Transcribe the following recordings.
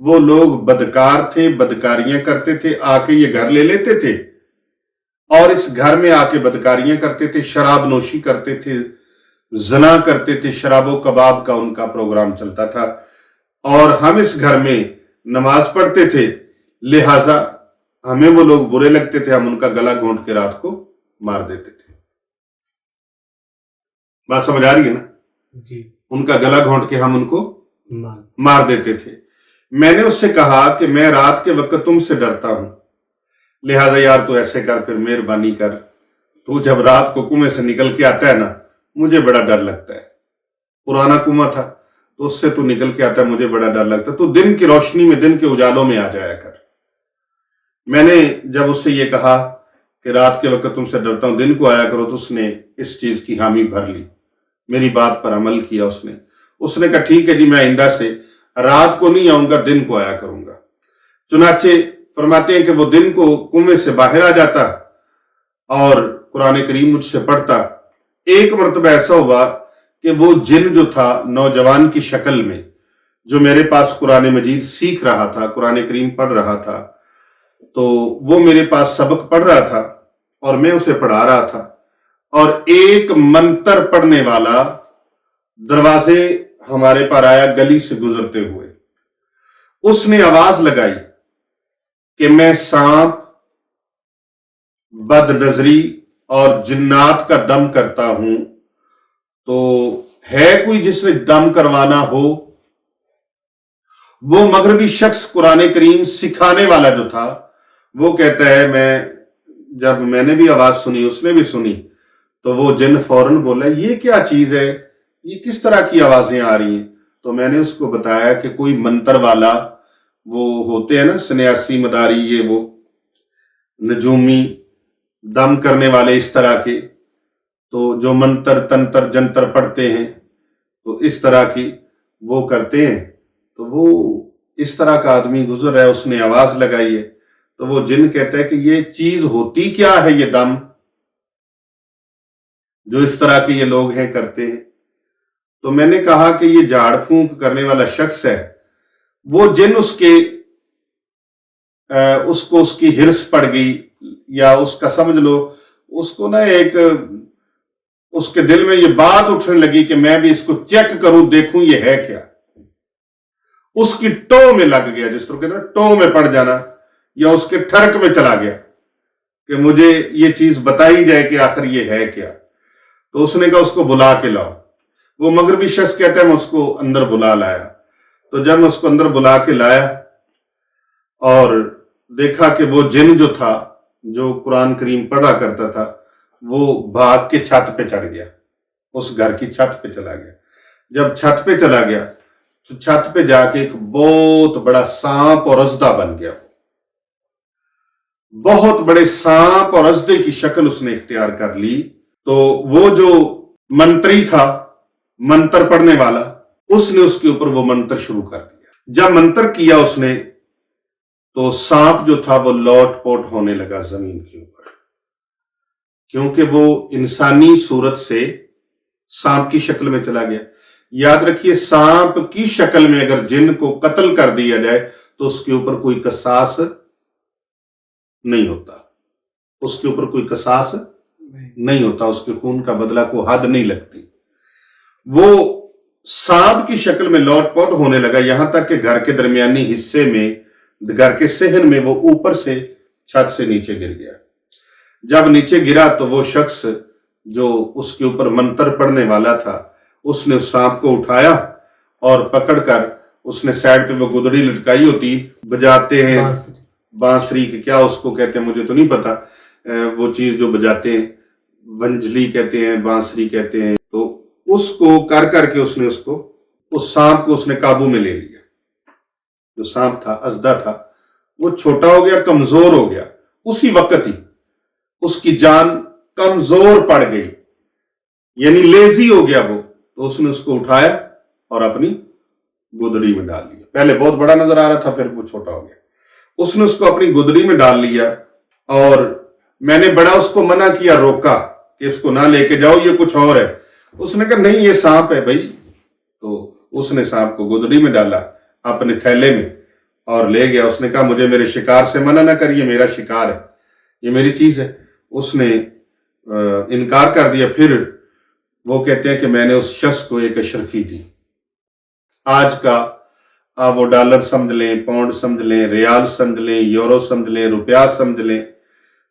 وہ لوگ بدکار تھے، بدکاریاں کرتے تھے، آ کے یہ گھر لے لیتے تھے اور اس گھر میں آ کے بدکاریاں کرتے تھے، شراب نوشی کرتے تھے، زنا کرتے تھے، شراب و کباب کا ان کا پروگرام چلتا تھا، اور ہم اس گھر میں نماز پڑھتے تھے، لہٰذا ہمیں وہ لوگ برے لگتے تھے، ہم ان کا گلا گھونٹ کے رات کو مار دیتے تھے۔ بات سمجھ آ رہی ہے نا؟ جی۔ ان کا گلا گھونٹ کے ہم ان کو مار دیتے تھے۔ میں نے اس سے کہا کہ میں رات کے وقت تم سے ڈرتا ہوں، لہذا یار تو ایسے کر، پھر مہربانی کر، تو جب رات کو کنویں سے نکل کے آتا ہے نا، مجھے بڑا ڈر لگتا ہے، پرانا کنواں تھا تو اس سے تو نکل کے آتا ہے، مجھے بڑا ڈر لگتا ہے، تو دن کی روشنی میں، دن کے اجالوں میں آ جایا کر۔ میں نے جب اس سے یہ کہا کہ رات کے وقت تم سے ڈرتا ہوں، دن کو آیا کرو، تو اس نے اس چیز کی حامی بھر لی، میری بات پر عمل کیا۔ اس نے کہا ٹھیک ہے جی، میں آئندہ سے رات کو نہیں آؤں گا، دن کو آیا کروں گا۔ چنانچہ فرماتے ہیں کہ وہ دن کو کنویں سے باہر آ جاتا اور قرآن کریم مجھ سے پڑھتا۔ ایک مرتبہ ایسا ہوا کہ وہ جن جو تھا نوجوان کی شکل میں، جو میرے پاس قرآن مجید سیکھ رہا تھا، قرآن کریم پڑھ رہا تھا، تو وہ میرے پاس سبق پڑھ رہا تھا اور میں اسے پڑھا رہا تھا، اور ایک منتر پڑھنے والا دروازے ہمارے پر آیا گلی سے گزرتے ہوئے۔ اس نے آواز لگائی کہ میں سانپ، بد نظری اور جنات کا دم کرتا ہوں، تو ہے کوئی جس نے دم کروانا ہو؟ وہ مغربی شخص قرآن کریم سکھانے والا جو تھا وہ کہتا ہے، جب میں نے بھی آواز سنی، اس نے بھی سنی، تو وہ جن فوراً بولا یہ کیا چیز ہے، یہ کس طرح کی آوازیں آ رہی ہیں؟ تو میں نے اس کو بتایا کہ کوئی منتر والا، وہ ہوتے ہیں نا سنیاسی مداری، یہ وہ نجومی دم کرنے والے اس طرح کے، تو جو منتر تنتر جنتر پڑھتے ہیں تو اس طرح کی وہ کرتے ہیں، تو وہ اس طرح کا آدمی گزر رہا ہے، اس نے آواز لگائی ہے، تو وہ جن کہتا ہے کہ یہ چیز ہوتی کیا ہے، یہ دم جو اس طرح کے یہ لوگ ہیں کرتے ہیں؟ تو میں نے کہا کہ یہ جھاڑ پھونک کرنے والا شخص ہے، وہ جن اس کو اس کی ہرس پڑ گئی، یا اس کا سمجھ لو اس کو نا ایک اس کے دل میں یہ بات اٹھنے لگی کہ میں بھی اس کو چیک کروں، دیکھوں یہ ہے کیا، اس کی ٹو میں لگ گیا، جس طرح کہتے ہیں ٹو میں پڑ جانا، یا اس کے ٹھرک میں چلا گیا کہ مجھے یہ چیز بتائی جائے کہ آخر یہ ہے کیا۔ تو اس نے کہا اس کو بلا کے لاؤ۔ وہ مغربی شخص کہتا ہے میں اس کو اندر بلا لایا، تو جب میں اس کو اندر بلا کے لایا اور دیکھا کہ وہ جن جو تھا، جو قرآن کریم پڑھا کرتا تھا، وہ بھاگ کے چھت پہ چڑھ گیا، اس گھر کی چھت پہ چلا گیا۔ جب چھت پہ چلا گیا تو چھت پہ جا کے ایک بہت بڑا سانپ اور اژدھا بن گیا، بہت بڑے سانپ اور اژدھے کی شکل اس نے اختیار کر لی۔ تو وہ جو منتری تھا، منتر پڑھنے والا، اس نے اس کے اوپر وہ منتر شروع کر دیا۔ جب منتر کیا اس نے تو سانپ جو تھا وہ لوٹ پوٹ ہونے لگا زمین کے اوپر، کیونکہ وہ انسانی صورت سے سانپ کی شکل میں چلا گیا۔ یاد رکھیے، سانپ کی شکل میں اگر جن کو قتل کر دیا جائے تو اس کے اوپر کوئی قصاص نہیں ہوتا، اس کے اوپر کوئی قصاص نہیں ہوتا، اس کے خون کا بدلہ کو حد نہیں لگتی۔ وہ سانپ کی شکل میں لوٹ پوٹ ہونے لگا، یہاں تک کہ گھر کے درمیانی حصے میں، گھر کے صحن میں، وہ اوپر سے چھت سے نیچے گر گیا۔ جب نیچے گرا تو وہ شخص جو اس کے اوپر منتر پڑھنے والا تھا، اس نے اس سانپ کو اٹھایا اور پکڑ کر اس نے سائڈ پہ وہ گدڑی لٹکائی ہوتی، بجاتے ہیں بانسری کے، کیا اس کو کہتے ہیں مجھے تو نہیں پتا، وہ چیز جو بجاتے ہیں، ونجلی کہتے ہیں، بانسری کہتے ہیں، تو اس کو کر کر کے اس نے اس سانپ کو اس نے قابو میں لے لیا۔ جو سانپ تھا، اژدھا تھا، وہ چھوٹا ہو گیا، کمزور ہو گیا، اسی وقت ہی اس کی جان کمزور پڑ گئی، یعنی لیزی ہو گیا وہ، تو اس نے اس کو اٹھایا اور اپنی گودڑی میں ڈال لیا۔ پہلے بہت بڑا نظر آ رہا تھا، پھر وہ چھوٹا ہو گیا، اس نے اس کو اپنی گودڑی میں ڈال لیا، اور میں نے بڑا اس کو منع کیا، روکا کہ اس کو نہ لے کے جاؤ، یہ کچھ اور ہے۔ اس نے کہا نہیں، یہ سانپ ہے بھائی۔ تو اس نے سانپ کو گودڑی میں ڈالا اپنے تھیلے میں، اور لے گیا. اس نے کہا مجھے میرے شکار سے منع نہ کر، یہ میرا شکار ہے، یہ میری چیز ہے. اس نے انکار کر دیا. پھر وہ کہتے ہیں کہ میں نے اس شخص کو ایک اشرفی دی. آج کا آپ وہ ڈالر سمجھ لیں، پاؤنڈ سمجھ لیں، ریال سمجھ لیں، یورو سمجھ لیں، روپیہ سمجھ لیں.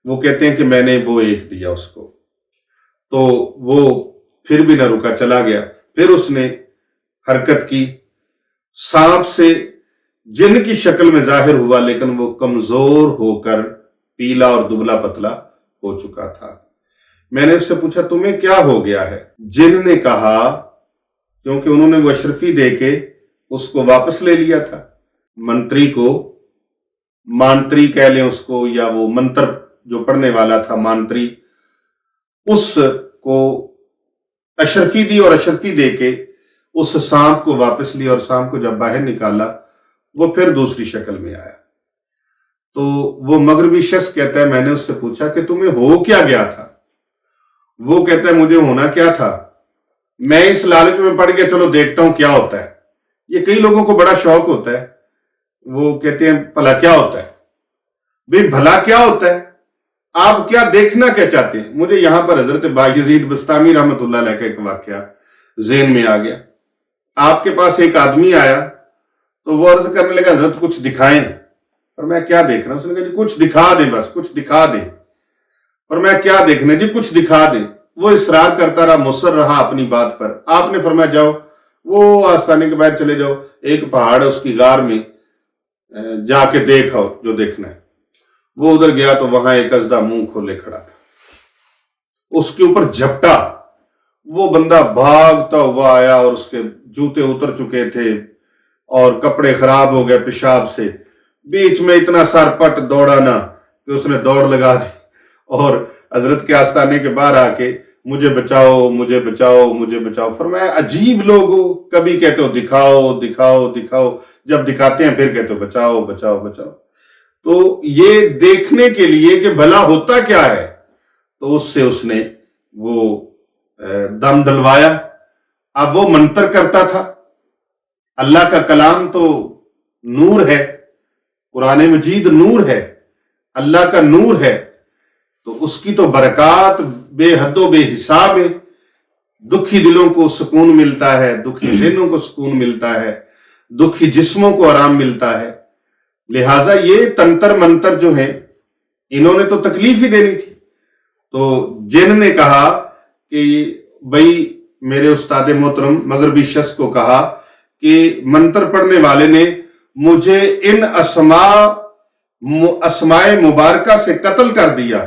وہ کہتے ہیں کہ میں نے وہ ایک دیا اس کو. تو وہ پھر بھی نہ رکا، چلا گیا. پھر اس نے حرکت کی. سانپ سے جن کی شکل میں ظاہر ہوا، لیکن وہ کمزور ہو کر پیلا اور دبلا پتلا ہو چکا تھا. میں نے اس سے پوچھا تمہیں کیا ہو گیا ہے؟ جن نے کہا کیونکہ انہوں نے وہ اشرفی دے کے اس کو واپس لے لیا تھا. منتری کو، مانتری کہہ لیں اس کو، یا وہ منتر جو پڑھنے والا تھا مانتری، اس کو اشرفی دی اور اشرفی دے کے اس سانپ کو واپس لیا. اور سانپ کو جب باہر نکالا وہ پھر دوسری شکل میں آیا. تو وہ مغربی شخص کہتا ہے میں نے اس سے پوچھا کہ تمہیں ہو کیا گیا تھا؟ وہ کہتا ہے مجھے ہونا کیا تھا، میں اس لالچ میں پڑ گیا چلو دیکھتا ہوں کیا ہوتا ہے. یہ کئی لوگوں کو بڑا شوق ہوتا ہے. وہ کہتے ہیں بھلا کیا ہوتا ہے؟ بھئی بھلا کیا ہوتا ہے؟ آپ کیا دیکھنا کیا چاہتے ہیں؟ مجھے یہاں پر حضرت بایزید بستامی رحمۃ اللہ علیہ کا ایک واقعہ ذہن میں آ گیا. آپ کے پاس ایک آدمی آیا تو وہ عرض کرنے لگا حضرت کچھ دکھائیں. اور میں کیا دیکھ رہا ہوں؟ اس نے کہا جی کچھ دکھا دیں، بس کچھ دکھا دیں. اور میں کیا دیکھنا جی کچھ دکھا دیں. وہ اصرار کرتا رہا، مصر رہا اپنی بات پر. آپ نے فرمایا جاؤ وہ آستانے کے باہر چلے جاؤ، ایک پہاڑ ہے اس کی غار میں جا کے دیکھو جو دیکھنا ہے. وہ ادھر گیا تو وہاں ایک اژدہا منہ کھولے کھڑا تھا. اس کے اوپر جھپٹا. وہ بندہ بھاگتا ہوا آیا اور اس کے جوتے اتر چکے تھے اور کپڑے خراب ہو گئے پیشاب سے. بیچ میں اتنا سرپٹ دوڑا نا کہ اس نے دوڑ لگا دی اور حضرت کے آستانے کے باہر آ کے مجھے بچاؤ مجھے بچاؤ مجھے بچاؤ. فرمایا عجیب لوگ ہو، کبھی کہتے ہو دکھاؤ دکھاؤ دکھاؤ، جب دکھاتے ہیں پھر کہتے ہو بچاؤ بچاؤ بچاؤ. تو یہ دیکھنے کے لیے کہ بھلا ہوتا کیا ہے، تو اس سے اس نے وہ دم ڈلوایا. اب وہ منتر کرتا تھا. اللہ کا کلام تو نور ہے، قرآن مجید نور ہے، اللہ کا نور ہے، تو اس کی تو برکات بے حد و بے حساب ہے. دکھی دلوں کو سکون ملتا ہے، دکھی ذہنوں کو سکون ملتا ہے، دکھی جسموں کو آرام ملتا ہے. لہٰذا یہ تنتر منتر جو ہیں انہوں نے تو تکلیف ہی دینی تھی. تو جن نے کہا کہ بھئی میرے استاد محترم مغربی شخص کو کہا کہ منتر پڑھنے والے نے مجھے ان اسماء مبارکہ سے قتل کر دیا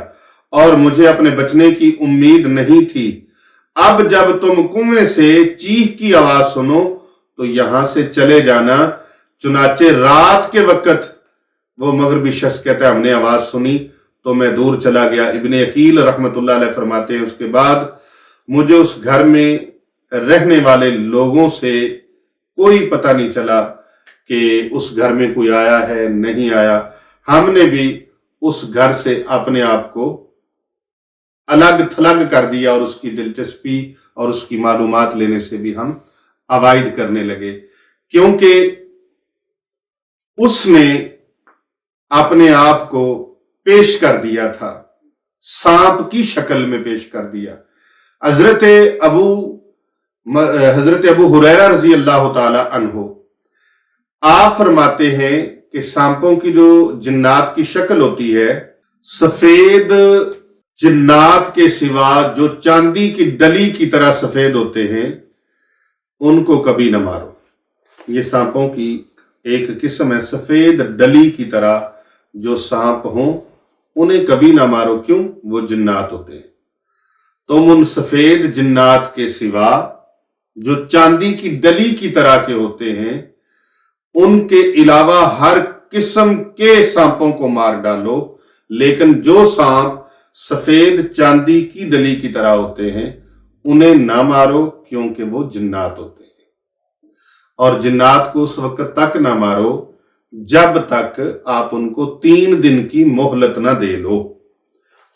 اور مجھے اپنے بچنے کی امید نہیں تھی. اب جب تم کنویں سے چیخ کی آواز سنو تو یہاں سے چلے جانا. چنانچہ رات کے وقت وہ مغربی شخص کہتا ہے ہم نے آواز سنی تو میں دور چلا گیا. ابن عقیل رحمۃ اللہ علیہ فرماتے ہیں اس کے بعد مجھے اس گھر میں رہنے والے لوگوں سے کوئی پتہ نہیں چلا کہ اس گھر میں کوئی آیا ہے نہیں آیا. ہم نے بھی اس گھر سے اپنے آپ کو الگ تھلگ کر دیا اور اس کی دلچسپی اور اس کی معلومات لینے سے بھی ہم اوائڈ کرنے لگے، کیونکہ اس نے اپنے آپ کو پیش کر دیا تھا، سانپ کی شکل میں پیش کر دیا. حضرت ابو ہریرہ رضی اللہ تعالی عنہ آپ فرماتے ہیں کہ سانپوں کی جو جنات کی شکل ہوتی ہے، سفید جنات کے سوا جو چاندی کی ڈلی کی طرح سفید ہوتے ہیں ان کو کبھی نہ مارو. یہ سانپوں کی ایک قسم ہے، سفید ڈلی کی طرح جو سانپ ہوں انہیں کبھی نہ مارو. کیوں؟ وہ جنات ہوتے ہیں. تم ان سفید جنات کے سوا جو چاندی کی ڈلی کی طرح کے ہوتے ہیں ان کے علاوہ ہر قسم کے سانپوں کو مار ڈالو، لیکن جو سانپ سفید چاندی کی ڈلی کی طرح ہوتے ہیں انہیں نہ مارو، کیونکہ وہ جنات ہوتے ہیں. اور جنات کو اس وقت تک نہ مارو جب تک آپ ان کو 3 دن کی مہلت نہ دے لو.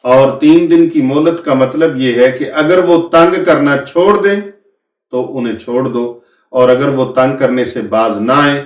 اور 3 دن کی مہلت کا مطلب یہ ہے کہ اگر وہ تنگ کرنا چھوڑ دیں تو انہیں چھوڑ دو، اور اگر وہ تنگ کرنے سے باز نہ آئیں